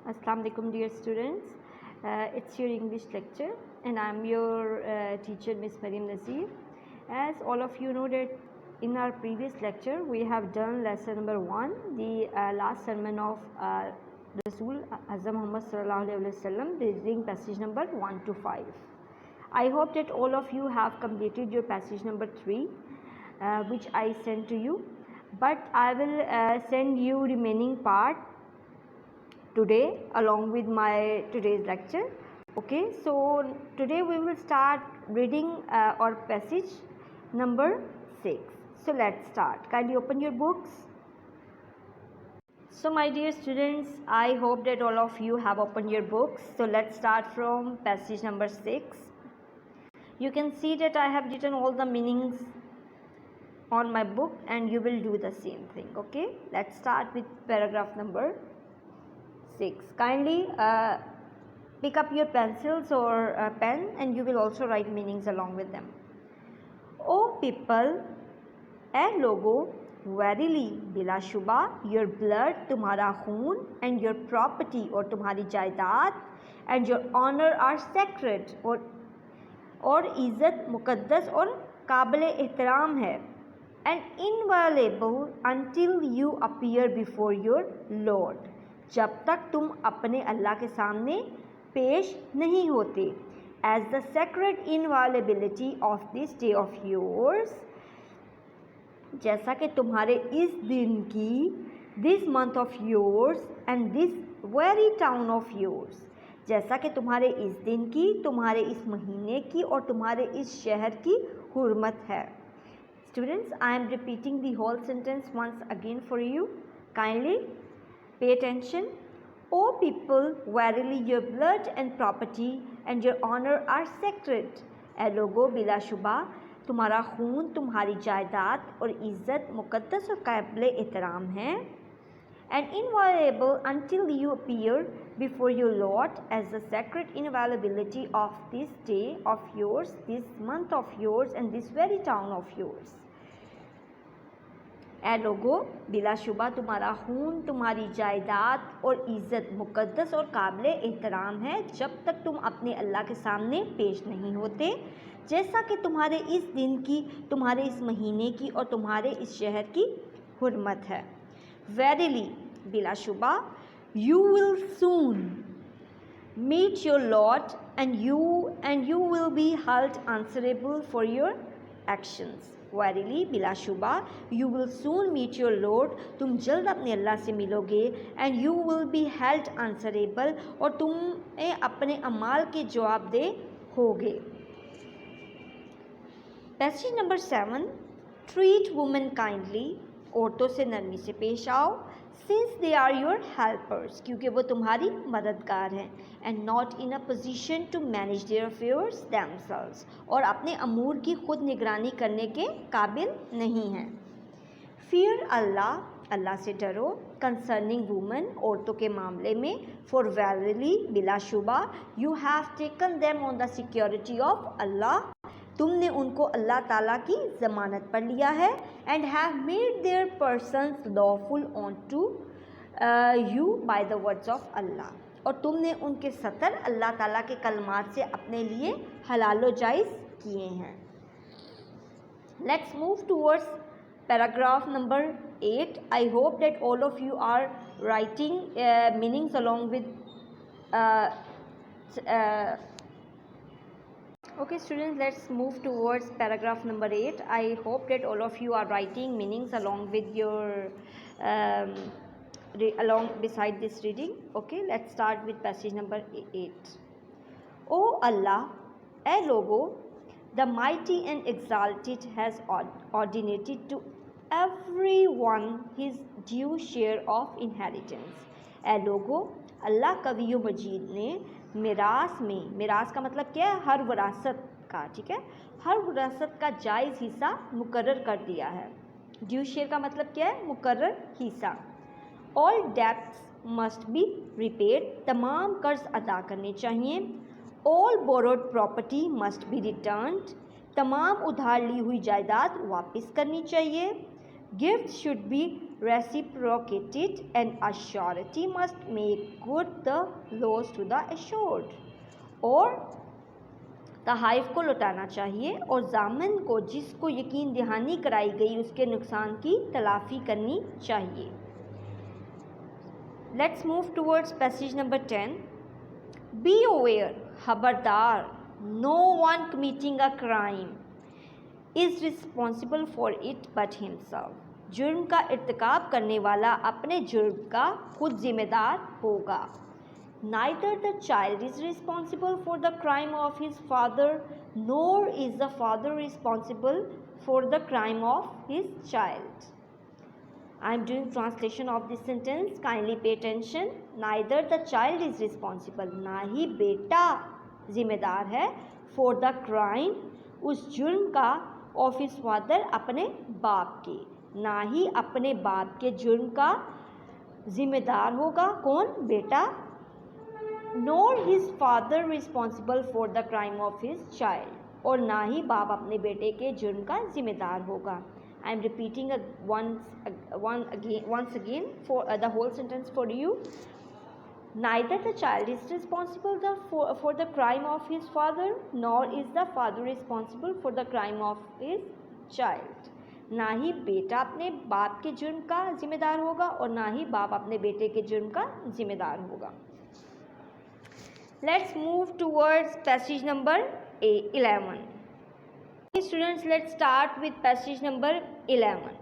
Assalamu alaikum dear students. It's your English lecture and I'm your teacher Miss Maryam Nazir. As all of you know that in our previous lecture we have done lesson number 1, the last sermon of Rasul Azam Muhammad Sallallahu Alaihi Wasallam, reading passage number 1 to 5. I hope that all of you have completed your passage number 3 which I sent to you, but I will send you remaining part today along with my today's lecture. Okay, so today we will start reading our passage number 6. So let's start. Kindly open your books. So my dear students, I hope that all of you have opened your books. So let's start from passage number 6. You can see that I have written all the meanings on my book and you will do the same thing. Okay, let's start with paragraph number 6. Kindly pick up your pencils or pen and you will also write meanings along with them. O people, A logo, verily बिलाशुबा, your blood तुम्हारा खून and your property और तुम्हारी जायदाद and your honor are sacred और इज़्ज़त मुक़द्दस और काबिल एहतराम है and inviolable until you appear before your Lord, जब तक तुम अपने अल्लाह के सामने पेश नहीं होते. As the sacred inviolability of this day of yours, जैसा कि तुम्हारे इस दिन की, this month of yours and this very town of yours, जैसा कि तुम्हारे इस दिन की, तुम्हारे इस महीने की और तुम्हारे इस शहर की हुर्मत है. Students, I am repeating the whole sentence once again for you. Kindly pay attention. O people, verily your blood and property and your honor are sacred. ए लोगो, बिलाशुबा तुम्हारा खून, तुम्हारी जायदाद और इज़्ज़त मुक़द्दस और काबिल एहतराम है. And inviolable until you appear before your Lord, as the sacred inviolability of this day of yours, this month of yours and this very town of yours. ए लोगो, बिलाशुबा तुम्हारा खून, तुम्हारी जायदाद और इज़्ज़त मुक़द्दस और काबिल एहतराम है जब तक तुम अपने अल्लाह के सामने पेश नहीं होते, जैसा कि तुम्हारे इस दिन की, तुम्हारे इस महीने की और तुम्हारे इस शहर की हुर्मत है. Verily, बिलाशुबा, you will soon meet your Lord and you will be held answerable for your actions. Verily, बिलाशुबा, you will soon meet your Lord, तुम जल्द अपने अल्लाह से मिलोगे and you will be held answerable और तुम अपने अमाल के जवाबदेह होगे. Passage number 7. Treat women kindly, औरतों से नरमी से पेश आओ, since they are your helpers, क्योंकि वो तुम्हारी मददगार हैं, and not in a position to manage their affairs themselves, और अपने अमूर की खुद निगरानी करने के काबिल नहीं हैं. Fear Allah, अल्लाह से डरो, concerning women, औरतों के मामले में, for verily, बिलाशुबा, you have taken them on the security of Allah, तुमने उनको अल्लाह ताला की ज़मानत पर लिया है, and have made their persons lawful unto you by the words of Allah, और तुमने उनके सतर अल्लाह ताला के कलमात से अपने लिए हलालो जायज़ किए हैं. Let's move towards paragraph number 8. I hope that all of you are writing meanings along with Okay students, let's move towards paragraph number 8. I hope that all of you are writing meanings along with your along beside this reading. Okay, let's start with passage number 8. O Allah, A logo, the mighty and exalted has ordinated to everyone his due share of inheritance. ए लोगो, अल्लाह कवी मजीद ने मिरास में, मिरास का मतलब क्या है, हर विरासत का, ठीक है, हर विरासत का जायज़ हिस्सा मुकर्रर कर दिया है. ड्यू शेयर का मतलब क्या है, मुकर्रर हिस्सा. All debts must be repaid, तमाम कर्ज अदा करने चाहिए. All borrowed property must be returned, तमाम उधार ली हुई जायदाद वापस करनी चाहिए. Gift should be reciprocated and a surety must make good the loss to the assured. और तहाइफ को लौटाना चाहिए और ज़ामिन को जिसको यकीन दहानी कराई गई उसके नुकसान की तलाफ़ी करनी चाहिए. Let's move towards passage number 10. Be aware, खबरदार, no one committing a crime is responsible for it but himself. जुर्म का इर्तिकाब करने वाला अपने जुर्म का खुद जिम्मेदार होगा. Neither the child is responsible for the crime of his father, nor is the father responsible for the crime of his child. I am doing translation of this sentence. Kindly pay attention. Neither the child is responsible. ना ही बेटा जिम्मेदार है for the crime, उस जुर्म का of his father, अपने बाप के. ना ही अपने बाप के जुर्म का जिम्मेदार होगा कौन? बेटा. Nor his father responsible for the crime of his child. और ना ही बाप अपने बेटे के जुर्म का जिम्मेदार होगा. I am repeating once again for the whole sentence for you. Neither the child is responsible for the crime of his father, nor is the father responsible for the crime of his child. ना ही बेटा अपने बाप के जुर्म का जिम्मेदार होगा और ना ही बाप अपने बेटे के जुर्म का जिम्मेदार होगा. Let's move towards passage number 11. Students, let's start with passage number 11.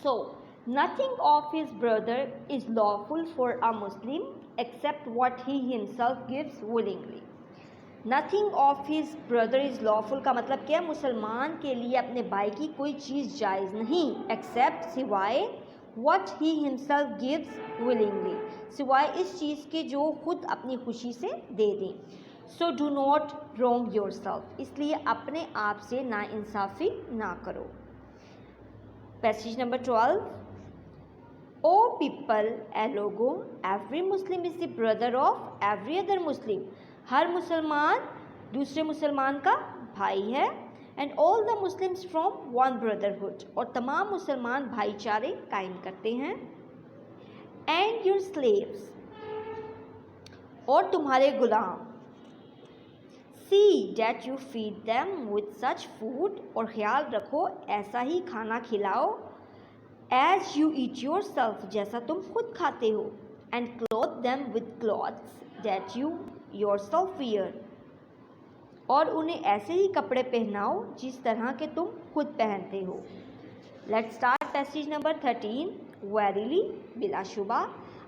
So, nothing of his brother is lawful for a Muslim except what he himself gives willingly. Nothing of his brother is lawful का मतलब क्या? मुसलमान के लिए अपने भाई की कोई चीज़ जायज़ नहीं except सिवाय what he himself gives willingly, सिवाय इस चीज़ के जो खुद अपनी खुशी से दे दें. So do not wrong yourself. इसलिए अपने आप से ना इंसाफ़ी ना करो. Passage number 12. O people, ए लोगों, every Muslim is the brother of every other Muslim. हर मुसलमान दूसरे मुसलमान का भाई है. And all the Muslims from one brotherhood. और तमाम मुसलमान भाईचारे कायम करते हैं. And your slaves. और तुम्हारे गुलाम. See that you feed them with such food. और ख्याल रखो ऐसा ही खाना खिलाओ as you eat yourself, जैसा तुम खुद खाते हो. And clothe them with clothes that you yourself wear. और उन्हें ऐसे ही कपड़े पहनाओ जिस तरह के तुम खुद पहनते हो. Let's start passage number 13. Verily, बिलाशुबा,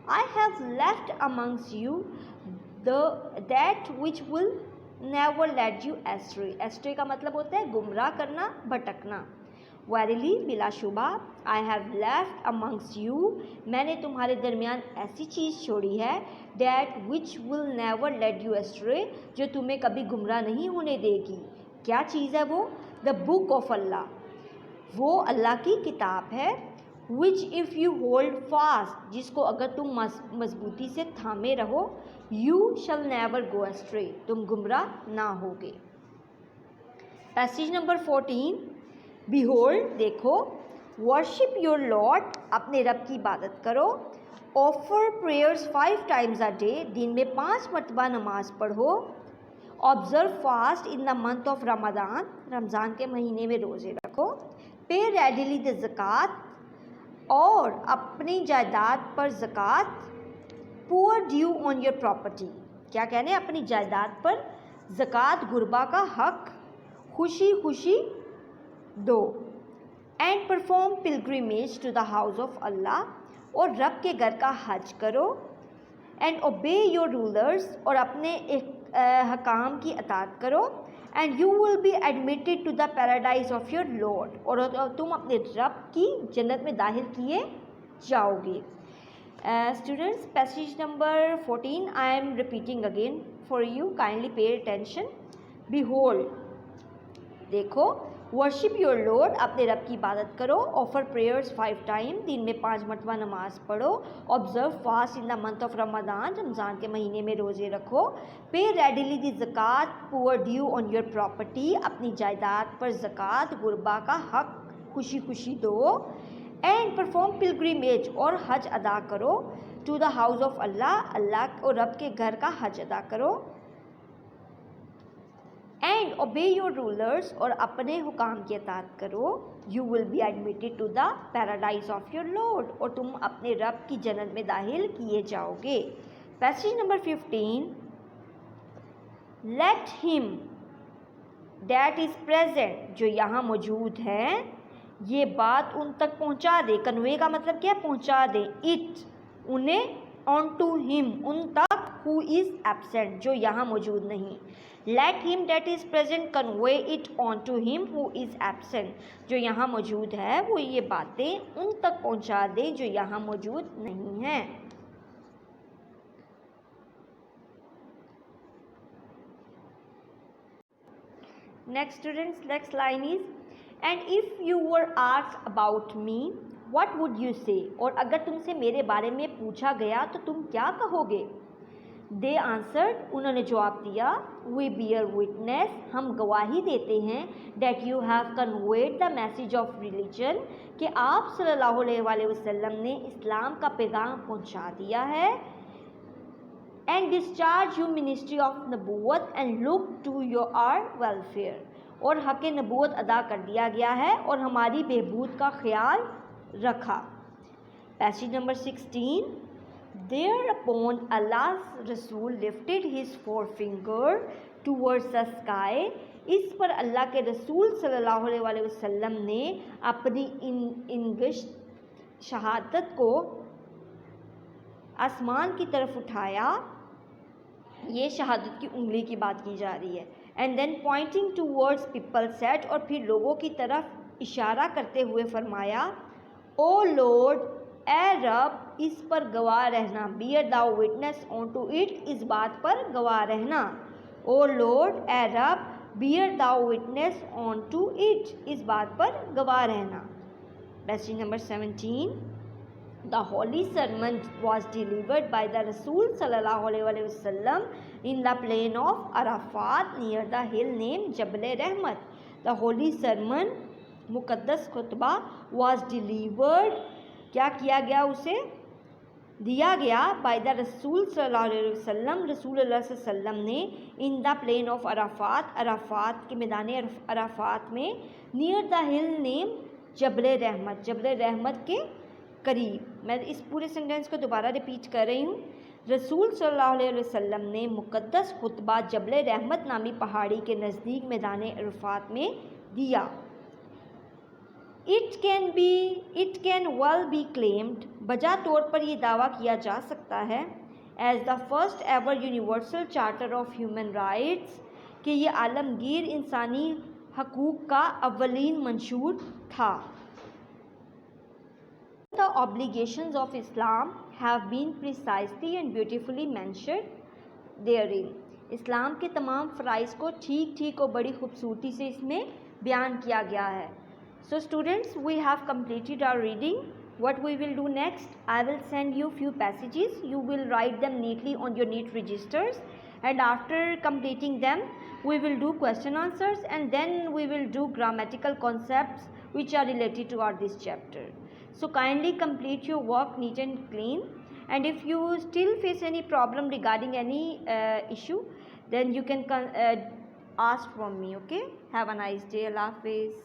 I have left amongst you that which will never led you astray. Astray का मतलब होता है गुमराह करना, भटकना. Verily, बिलाशुबा, I have left amongst you, मैंने तुम्हारे दरमियान ऐसी चीज़ छोड़ी है that which will never lead you astray, जो तुम्हें कभी गुमराह नहीं होने देगी. क्या चीज़ है वो? The book of Allah, वो अल्लाह की किताब है. Which if you hold fast, जिसको अगर तुम मजबूती से थामे रहो, you shall never go astray, तुम गुमराह ना होगे. Passage number 14. Behold, देखो, worship your Lord, अपने रब की इबादत करो. Offer prayers 5 times a day, दिन में 5 मरतबा नमाज पढ़ो. Observe fast in the month of Ramadan, Ramzan के महीने में रोज़े रखो. Pay readily the zakat, और अपनी जायदाद पर ज़कात. Poor due on your property, क्या कहने हैं? अपनी जायदाद पर ज़कात, गुरबा का हक खुशी खुशी दो. And perform pilgrimage to the house of Allah, और रब के घर का हज करो. And obey your rulers, और अपने हकाम की अताअत करो. And you will be admitted to the paradise of your Lord, और तुम अपने रब की जन्नत में दाखिल किए जाओगे. Students, passage number 14, I am repeating again for you. Kindly pay attention. Behold, देखो, वर्शिप योर लॉर्ड, अपने रब की इबादत करो. ऑफर प्रेयर्स 5 टाइम, दिन में 5 मरतबा नमाज पढ़ो. Observe fast in the month of Ramzan, Ramzan के महीने में रोज़े रखो. Pay readily the zakat, poor due on your property, अपनी जायदाद पर ज़कात, गुरबा का हक खुशी खुशी दो. एंड परफॉर्म पिलग्रिमेज, और हज अदा करो, टू द हाउस ऑफ अल्लाह, अल्लाह और रब के घर का हज अदा करो, एंड ओबे योर रूलर्स, और अपने हुकाम की अतात करो, you will be admitted to the paradise of your lord, और तुम अपने रब की जन्नत में दाखिल किए जाओगे। Passage number 15, late him that is present, जो यहाँ मौजूद है, ये बात उन तक पहुँचा दे। कन्वे का मतलब क्या है? पहुँचा दे। इट, उन्हें, ऑन टू हिम, उन तक, हु इज़ एब्सेंट, जो यहाँ मौजूद नहीं। Let him that is present convey it on to him who is absent, जो यहाँ मौजूद है वो ये बातें उन तक पहुँचा दे जो यहाँ मौजूद नहीं हैं। Next students, next line is, and if you were asked about me what would you से, और अगर तुमसे मेरे बारे में पूछा गया तो तुम क्या कहोगे? दे आंसर्ड, उन्होंने जवाब दिया, वी बियर विटनेस, हम गवाही देते हैं, that you have conveyed the message of religion, कि आप सल्लल्लाहु अलैहि वसल्लम ने इस्लाम का पैगाम पहुंचा दिया है, and discharge you ministry of नबूवत and look to your our welfare, और हक़ नबूवत अदा कर दिया गया है और हमारी बेहबूद का ख्याल रखा। Passage number 16, thereupon Allah's Rasul lifted his forefinger towards the sky, इस पर अल्लाह के रसूल सल्लल्लाहु अलैहि वसल्लम ने अपनी इंगिश शहादत को आसमान की तरफ उठाया, ये शहादत की उंगली की बात की जा रही है। And then pointing towards people said, और फिर लोगों की तरफ इशारा करते हुए फरमाया, ओ लॉर्ड, ए रब, इस पर गवाह रहना, bear thou witness on to it, इस बात पर गवाह रहना। ओ लॉर्ड, ए रब, bear thou witness on to it, इस बात पर गवाह रहना। Passage number 17, the holy sermon was delivered by the Rasul sallallahu alaihi wasallam in the plain of Arafat near the hill named Jabal Rahmat. The holy sermon, मुक़द्दस Khutba, was delivered, क्या किया गया, उसे दिया गया, बाय द रसूल सल्लल्लाहु अलैहि वसल्लम, रसूल अल्लाह सल्लल्लाहु अलैहि वसल्लम ने, in the plain of Arafat, Arafat के मैदान अराफात में, near the hill name Jabal Rahmat, Jabal रहमत के करीब। मैं इस पूरे सेंटेंस को दोबारा रिपीट कर रही हूँ। रसूल सल्लल्लाहु अलैहि वसल्लम ने मुक़द्दस खुतबा जबल रहमत नामी पहाड़ी के नज़दीक मैदान अराफात में दिया। It can well be claimed, बजा तौर पर यह दावा किया जा सकता है, as the first ever universal charter of human rights, कि ये आलमगीर इंसानी हकूक़ का अव्वलीन मंशूर था। The obligations of Islam have been precisely and beautifully mentioned therein. इस्लाम के तमाम फ़राइज़ को ठीक ठीक और बड़ी खूबसूरती से इसमें बयान किया गया है। So students, we have completed our reading. What we will do next, I will send you few passages. You will write them neatly on your neat registers, and after completing them, we will do question answers, and then we will do grammatical concepts which are related to this chapter. So kindly complete your work neat and clean, and if you still face any problem regarding any issue, then you can ask from me. Okay, have a nice day. Allah Hafiz.